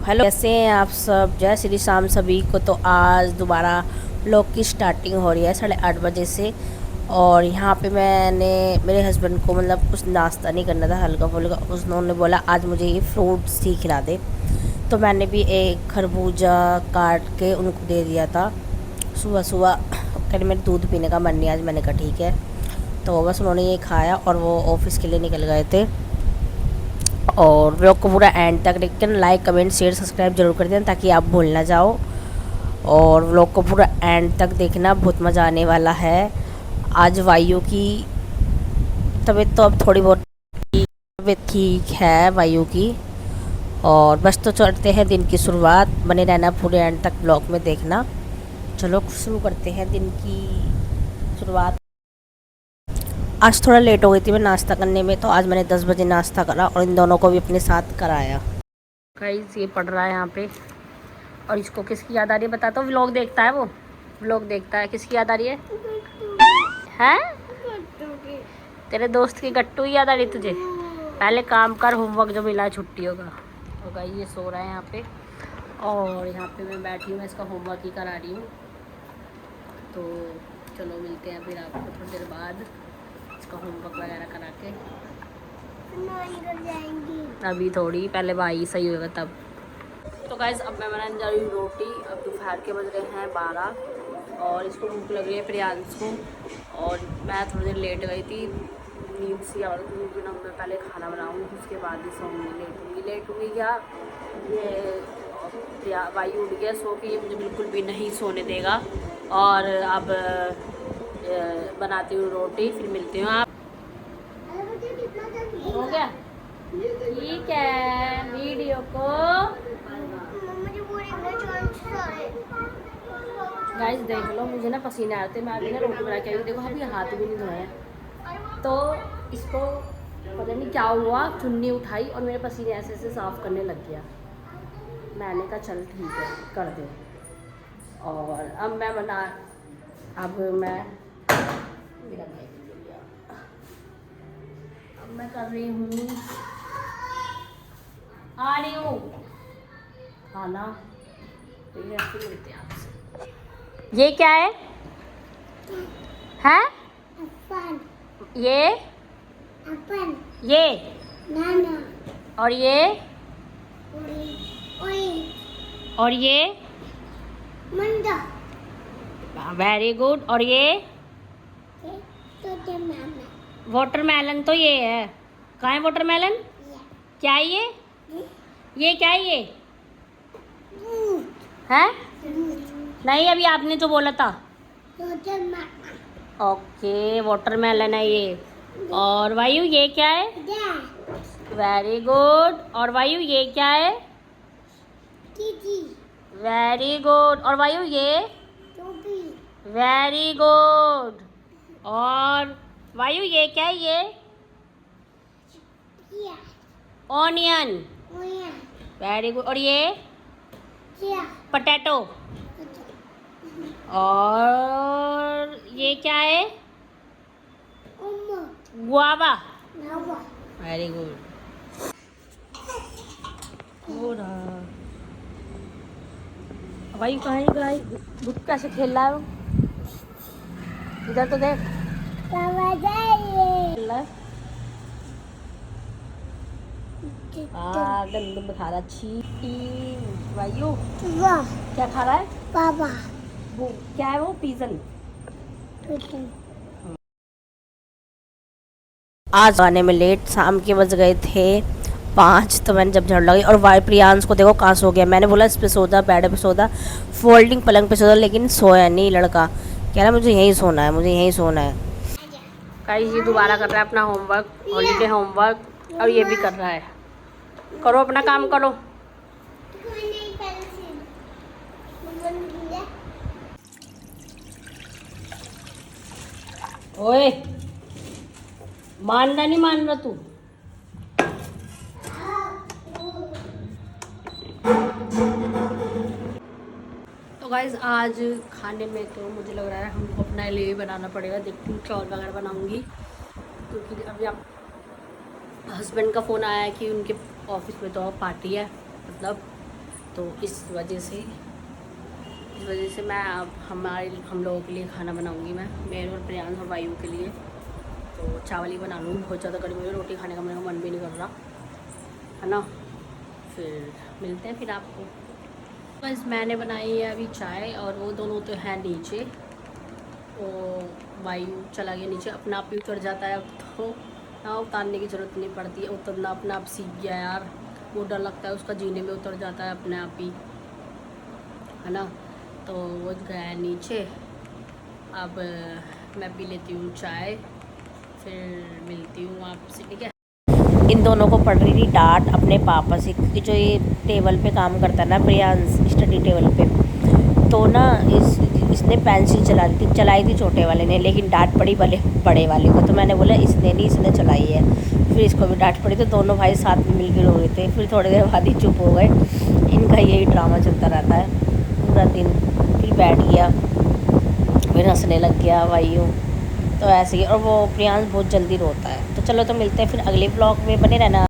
Hello, कैसे हैं आप सब। जय श्री शाम सभी को। तो आज दोबारा व्लॉग की स्टार्टिंग हो रही है 8:30 बजे से। और यहाँ पे मैंने मेरे हस्बैंड को मतलब कुछ नाश्ता नहीं करना था, हल्का फुल्का। उन्होंने बोला आज मुझे ये फ्रूट्स ही खिला दे, तो मैंने भी एक खरबूजा काट के उनको दे दिया था सुबह सुबह। कल मेरे दूध पीने का मन नहीं आज, मैंने कहा ठीक है। तो बस उन्होंने ये खाया और वो ऑफिस के लिए निकल गए थे। और व्लॉग को पूरा एंड तक देख कर लाइक कमेंट शेयर सब्सक्राइब जरूर कर देना ताकि आप भूल ना जाओ। और व्लॉग को पूरा एंड तक देखना, बहुत मज़ा आने वाला है। आज वायु की तबीयत तो अब थोड़ी बहुत तबीयत ठीक है वायु की। और बस तो चलते हैं दिन की शुरुआत, बने रहना पूरे एंड तक ब्लॉग में देखना। चलो शुरू करते हैं दिन की शुरुआत। आज थोड़ा लेट हो गई थी मैं नाश्ता करने में, तो आज मैंने 10 बजे नाश्ता करा और इन दोनों को भी अपने साथ कराया। गाइस ये पढ़ रहा है यहाँ पे। और इसको किसकी याद आ रही है बता। तो व्लॉग देखता है, वो व्लॉग देखता है। किसकी याद आ रही है? हैं? तेरे दोस्त की गट्टू ही याद आ रही तुझे? पहले काम कर, होमवर्क जो मिला है छुट्टी होगा। तो गाइस ये सो रहा है यहाँ पे और यहाँ पे मैं बैठी हूँ, मैं इसका होमवर्क ही करा रही हूँ। तो चलो मिलते हैं फिर आपको थोड़ी देर बाद इसका होमवर्क वगैरह करा के। अभी थोड़ी, पहले भाई सही होगा तब। तो गाइस अब मैं बनाने जा रही हूँ रोटी। अब दोपहर के बज रहे हैं 12 और इसको भूख लग रही है प्रियांश को। और मैं थोड़ी देर लेट गई थी, नींद सी आ रही थी, लेकिन अब मैं पहले खाना बनाऊँगी उसके बाद ही सोऊंगी। लेट हुई क्या ये वायु उठ गया सो के, ये मुझे बिल्कुल भी नहीं सोने देगा। और अब बनाती हूँ रोटी, फिर मिलती हूँ। आप हो गया? ठीक है, वीडियो को गाइस देख लो, मुझे ना पसीने आते, मैं अभी ना रोटी बना के आई। देखो अभी हाथ भी नहीं धोए हैं। तो इसको पता नहीं क्या हुआ, चुन्नी उठाई और मेरे पसीने ऐसे ऐसे साफ करने लग गया। मैंने कहा चल ठीक है कर दे। और अब मैं मेरा भाई अब मैं कर रही हूँ, आ रही हूँ खाना। तो ये ऐसे मिलते हैं आपसे। ये क्या है? हैं? ये ये नाना। और ये और ये मंदा। Very good. और ये वाटरमेलन। तो ये है, कहाँ है वाटरमेलन? क्या है ये क्या है ये? है? नहीं अभी आपने जो बोला था। ओके वाटरमेलन है ये। और वायु ये क्या है? Very good. और वायु ये क्या है? Very good. और वायु ये? Very good. और वायु ये क्या है? ये ऑनियन। Very good. और ये पोटैटो। और ये क्या है? गुआवा। Very good. भाई कहीं गई गुट कैसे खेल रहा है? इधर तो देख। गंद खा रहा छी वायु। क्या खा रहा है? पापा वो क्या है? वो पिजन। आज आने में लेट, शाम के बज गए थे 5। तो मैंने जब झाड़ू लगाई और वाई प्रियांश को देखो कहाँ सो गया। मैंने बोला इस पे सोदा, बेड पे सोदा, फोल्डिंग पलंग पे सोदा, लेकिन सोया नहीं लड़का। कह रहा मुझे यहीं सोना है, मुझे यहीं सोना है। गाइस ये दोबारा कर रहा है अपना होमवर्क, हॉलीडे होमवर्क। और ये भी कर रहा है। करो अपना काम करो। ओए मानना नहीं मान रहा तू? तो गाइज आज खाने में तो मुझे लग रहा है हमको अपने लिए बनाना पड़ेगा। देखती हूँ चावल वगैरह बनाऊंगी, क्योंकि अभी आप हस्बैंड का फ़ोन आया है कि उनके ऑफिस में तो पार्टी है, मतलब तो इस वजह से मैं अब हम लोगों के लिए खाना बनाऊंगी। मैं मेरे और प्रियांश और वायु के लिए तो चावल ही बना लूँगी। बहुत ज़्यादा गर्मी में रोटी खाने का मेरा मन भी नहीं कर रहा है ना। फिर मिलते हैं फिर आपको। बस मैंने बनाई है अभी चाय और वो दोनों तो हैं नीचे। वो वायु चला गया नीचे, अपना आप ही उतर जाता है अब तो ना, उतारने की ज़रूरत नहीं पड़ती है, उतरना अपना आप सीख गया यार। वो डर लगता है उसका, जीने में उतर जाता है अपने आप ही है ना। तो वो गया है नीचे। अब मैं पी लेती हूँ चाय, फिर मिलती हूँ आपसे, ठीक है। इन दोनों को पड़ रही थी डांट अपने पापा से, क्योंकि जो ये टेबल पे काम करता है ना प्रियांश, स्टडी टेबल पे, तो ना इसने पेंसिल चलाई थी छोटे वाले ने, लेकिन डांट पड़ी बड़े वाले को। तो मैंने बोला इसने नहीं, इसने चलाई है। फिर इसको भी डांट पड़ी, तो दोनों भाई साथ में मिलकर रो रहे थे। फिर थोड़ी देर बाद ही चुप हो गए। इनका यही ड्रामा चलता रहता है पूरा दिन। फिर बैठ गया, फिर हंसने लग गया वायु, तो ऐसे ही। और वो प्रियांश बहुत जल्दी रोता है। तो चलो, तो मिलते हैं फिर अगले ब्लॉग में, बने रहना।